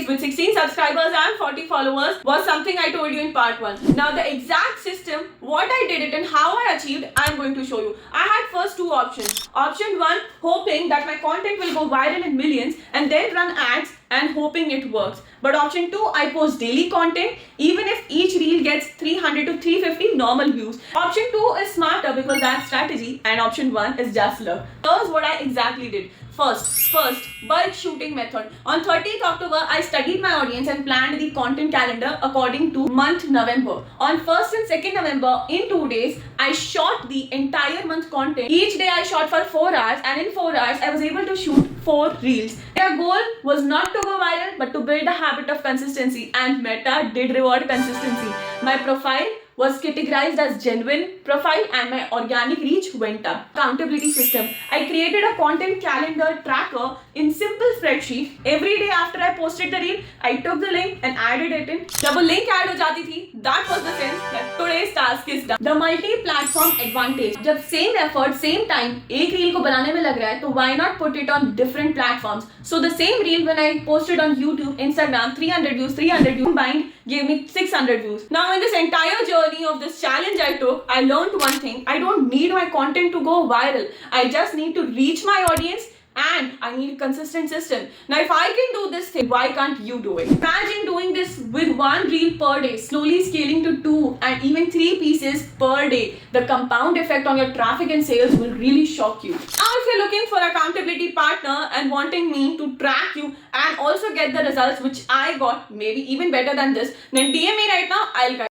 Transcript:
page with 16 subscribers and 40 followers was something I told you in part 1. Now the exact system, what I did it and how I achieved, I am going to show you. I had first two options. Option 1, hoping that my content will go viral in millions and then run ads and hoping it works. But option 2, I post daily content even if each reel gets 300 to 350 normal views. Option 2 is smarter because that's strategy, and option 1 is just luck. Here's what I exactly did. First, bulk shooting method. On 30th October, I studied my audience and planned the content calendar according to month November. On 1st and 2nd November, in 2 days, I shot the entire month content. Each day I shot for 4 hours, and in 4 hours, I was able to shoot 4 reels. Their goal was not to go viral, but to build a habit of consistency, and Meta did reward consistency. My profile was categorized as genuine profile and my organic reach went up. Accountability system. I created a content calendar tracker in simple spreadsheet. Every day after I posted the reel, I took the link and added it in. जब वो link add हो जाती थी, that was the sense that today's task is done. The multi-platform advantage. जब same effort, same time एक reel को बनाने में लग रहा है, तो why not put it on different platforms? So the same reel when I posted on YouTube, Instagram, 300 views, combined gave me 600 views. Now in this entire journey of this challenge I took, I learned one thing. I don't need my content to go viral. I just need to reach my audience and I need a consistent system. Now if I can do this thing, why can't you do it? Imagine doing this with 1 reel per day, slowly scaling to 2 and even 3 pieces per day. The compound effect on your traffic and sales will really shock you. Now if you're looking for accountability partner and wanting me to track you and also get the results which I got, maybe even better than this, then DM me right now, I'll guide you.